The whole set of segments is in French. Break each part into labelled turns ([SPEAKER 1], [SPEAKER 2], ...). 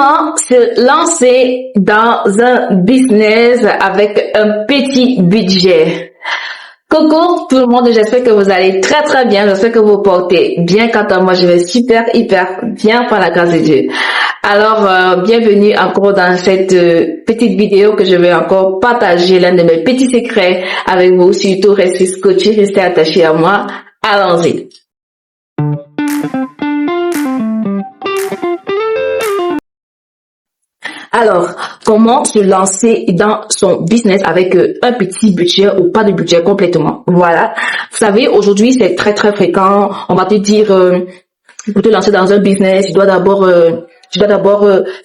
[SPEAKER 1] Comment se lancer dans un business avec un petit budget? Coucou tout le monde, j'espère que vous allez très très bien, j'espère que vous portez bien. Quant à moi, je vais hyper bien par la grâce de Dieu. Alors, bienvenue encore dans cette petite vidéo que je vais encore partager l'un de mes petits secrets avec vous. Surtout, restez scotchés, restez attachés à moi. Allons-y. Alors, comment se lancer dans son business avec un petit budget ou pas de budget complètement? Voilà. Vous savez, aujourd'hui, c'est très fréquent. On va te dire, pour te lancer dans un business, tu dois d'abord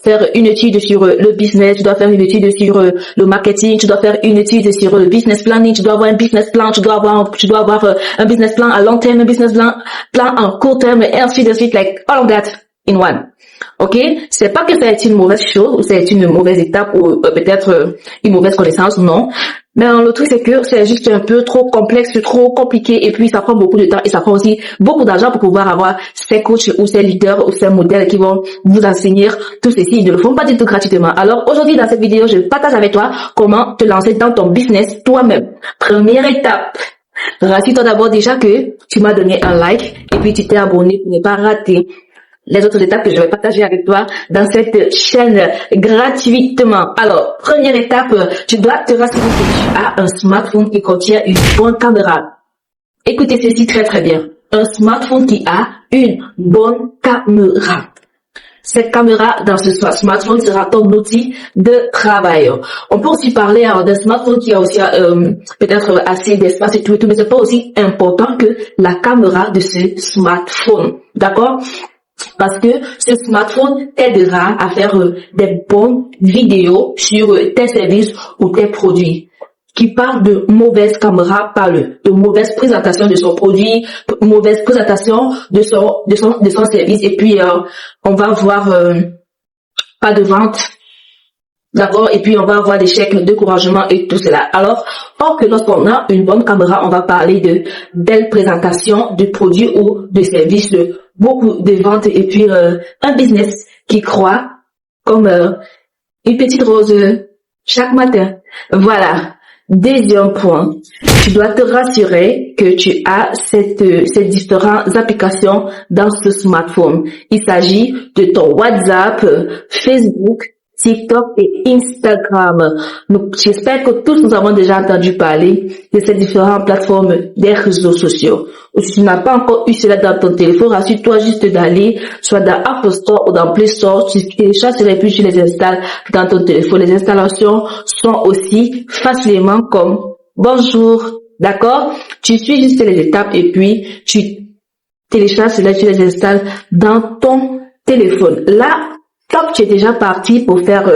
[SPEAKER 1] faire une étude sur le business, tu dois faire une étude sur le marketing, tu dois faire une étude sur le business planning, tu dois avoir un business plan, tu dois avoir un business plan à long terme, un business plan en court terme, et ainsi de suite, like all of that in one. Ok, c'est pas que c'est une mauvaise chose ou c'est une mauvaise étape ou peut-être une mauvaise connaissance, non. Mais le truc c'est que c'est juste un peu trop complexe, trop compliqué et puis ça prend beaucoup de temps et ça prend aussi beaucoup d'argent pour pouvoir avoir ces coachs ou ces leaders ou ces modèles qui vont vous enseigner tout ceci. Ils ne le font pas du tout gratuitement. Alors aujourd'hui dans cette vidéo, je partage avec toi comment te lancer dans ton business toi-même. Première étape. Rassure-toi d'abord déjà que tu m'as donné un like et puis tu t'es abonné pour ne pas rater les autres étapes que je vais partager avec toi dans cette chaîne gratuitement. Alors, première étape, tu dois te rassurer que tu as un smartphone qui contient une bonne caméra. Écoutez ceci très bien. Un smartphone qui a une bonne caméra. Cette caméra dans ce smartphone sera ton outil de travail. On peut aussi parler d'un smartphone qui a aussi peut-être assez d'espace et tout, mais c'est pas aussi important que la caméra de ce smartphone. D'accord? Parce que ce smartphone t'aidera à faire des bonnes vidéos sur tes services ou tes produits. Qui parle de mauvaise caméra parle de mauvaise présentation de son produit, mauvaise présentation de son service et puis on va voir pas de vente. D'accord, et puis on va avoir des chèques de découragement et tout cela. Alors, or que lorsqu'on a une bonne caméra, on va parler de belle présentation de produits ou de services, de beaucoup de ventes et puis un business qui croît comme une petite rose chaque matin. Voilà. Deuxième point, tu dois te rassurer que tu as ces différentes applications dans ce smartphone. Il s'agit de ton WhatsApp, Facebook, TikTok et Instagram. Donc, j'espère que tous nous avons déjà entendu parler de ces différentes plateformes des réseaux sociaux. Ou si tu n'as pas encore eu cela dans ton téléphone, rassure-toi juste d'aller soit dans App Store ou dans Play Store, tu télécharges et puis tu les installes dans ton téléphone. Les installations sont aussi facilement comme bonjour. D'accord? Tu suis juste les étapes et puis tu télécharges cela, tu les installes dans ton téléphone. Là, quand tu es déjà parti pour faire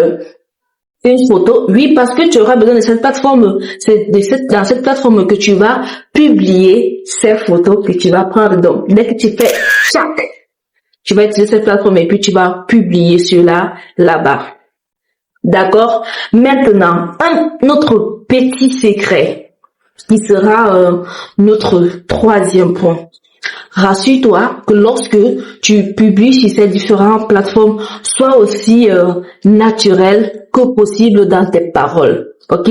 [SPEAKER 1] une photo, oui, parce que tu auras besoin de cette plateforme. C'est dans cette plateforme que tu vas publier ces photos que tu vas prendre. Donc, dès que tu fais chac, tu vas utiliser cette plateforme et puis tu vas publier cela là-bas. D'accord? Maintenant, un autre petit secret qui sera notre troisième point. Rassure-toi que lorsque tu publies sur ces différentes plateformes, sois aussi naturel que possible dans tes paroles. Ok?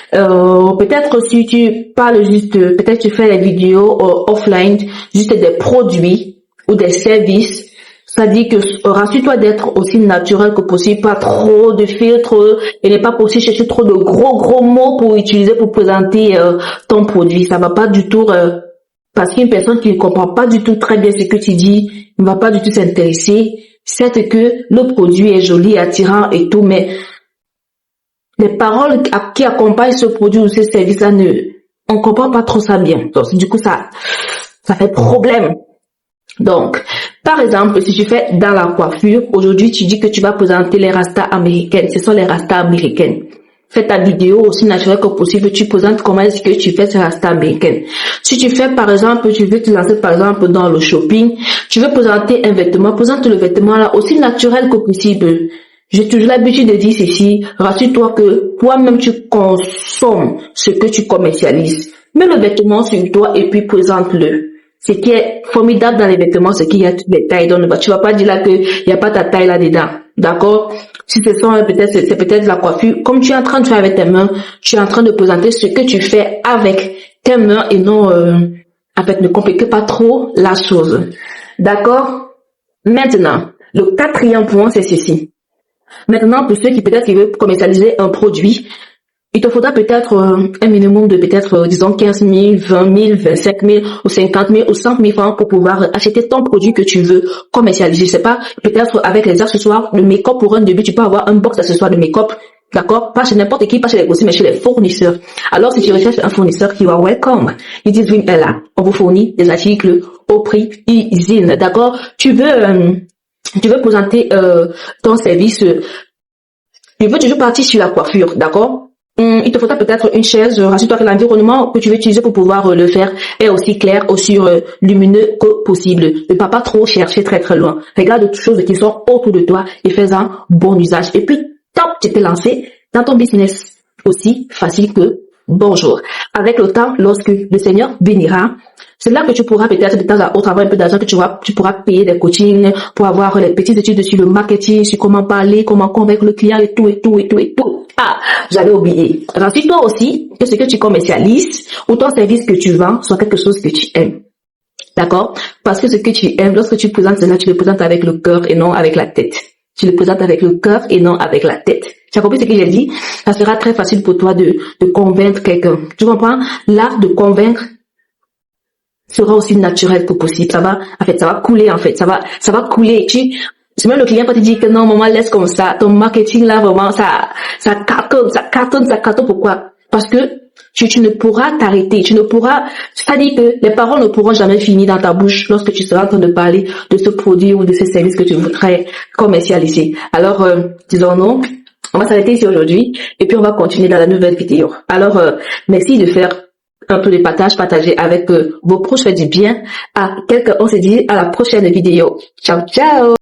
[SPEAKER 1] Peut-être si tu parles juste, peut-être tu fais des vidéos offline, juste des produits ou des services. Ça dit que rassure-toi d'être aussi naturel que possible, pas trop de filtres et ne pas aussi chercher trop de gros mots pour utiliser pour présenter ton produit. Ça va pas du tout. Parce qu'une personne qui ne comprend pas du tout très bien ce que tu dis ne va pas du tout s'intéresser. Certes que le produit est joli, attirant et tout, mais les paroles qui accompagnent ce produit ou ce service-là, on comprend pas trop ça bien. Donc, du coup, ça fait problème. Donc, par exemple, si tu fais dans la coiffure, aujourd'hui, tu dis que tu vas présenter les rastas américaines. Ce sont les rastas américaines. Fais ta vidéo aussi naturelle que possible, tu présentes comment est-ce que tu fais ces rastas américaines. Si tu fais par exemple, tu veux te lancer par exemple dans le shopping, tu veux présenter un vêtement, présente le vêtement là aussi naturel que possible. J'ai toujours l'habitude de dire ceci, rassure-toi que toi-même tu consommes ce que tu commercialises. Mets le vêtement sur toi et puis présente-le. Ce qui est formidable dans les vêtements, c'est qu'il y a toutes les tailles. Donc, tu vas pas dire là qu'il n'y a pas ta taille là-dedans. D'accord? Si ce sont peut-être, c'est peut-être la coiffure. Comme tu es en train de faire avec tes mains, tu es en train de présenter ce que tu fais avec tes mains et non, en fait, ne compliquez pas trop la chose. D'accord? Maintenant, le quatrième point, c'est ceci. Maintenant, pour ceux qui peut-être qui veulent commercialiser un produit, il te faudra peut-être un minimum de peut-être, disons, 15 000, 20 000, 25 000 ou 50 000 ou 100 000 francs pour pouvoir acheter ton produit que tu veux commercialiser. Je sais pas, peut-être avec les accessoires, le make-up pour un début, tu peux avoir un box d'accessoires de make-up. D'accord? Pas chez n'importe qui, pas chez les grossiers, mais chez les fournisseurs. Alors, si tu recherches un fournisseur qui va welcome, il dit Dream est là. On vous fournit des articles au prix usine. D'accord? Tu veux présenter, ton service, tu veux toujours partir sur la coiffure. D'accord? Il te faudra peut-être une chaise, rassure-toi que l'environnement que tu veux utiliser pour pouvoir le faire est aussi clair, aussi lumineux que possible. Ne pas trop chercher très très loin. Regarde toutes choses qui sont autour de toi et fais-en bon usage. Et puis, top, tu t'es lancé dans ton business. Aussi facile que bonjour. Avec le temps, lorsque le Seigneur bénira, c'est là que tu pourras peut-être de temps à autre avoir un peu d'argent que tu pourras payer des coachings pour avoir les petites études sur le marketing, sur comment parler, comment convaincre le client et tout, et tout, et tout, et tout. Ah, j'avais oublié. Rassure-toi aussi que ce que tu commercialises ou ton service que tu vends soit quelque chose que tu aimes. D'accord? Parce que ce que tu aimes, lorsque tu présentes cela, tu le présentes avec le cœur et non avec la tête. Tu le présentes avec le cœur et non avec la tête. Tu as compris ce que j'ai dit? Ça sera très facile pour toi de convaincre quelqu'un. Tu comprends? L'art de convaincre sera aussi naturel que possible. Ça va couler, en fait. Ça va couler. C'est même le client quand il dit que non, maman, laisse comme ça. Ton marketing, là, vraiment, ça cartonne. Pourquoi? Parce que tu ne pourras t'arrêter. C'est-à-dire que les paroles ne pourront jamais finir dans ta bouche lorsque tu seras en train de parler de ce produit ou de ce service que tu voudrais commercialiser. Alors, disons non. On va s'arrêter ici aujourd'hui et puis on va continuer dans la nouvelle vidéo. Alors, merci de faire un peu de partager avec vos proches, faites du bien à quelqu'un. On se dit à la prochaine vidéo. Ciao, ciao!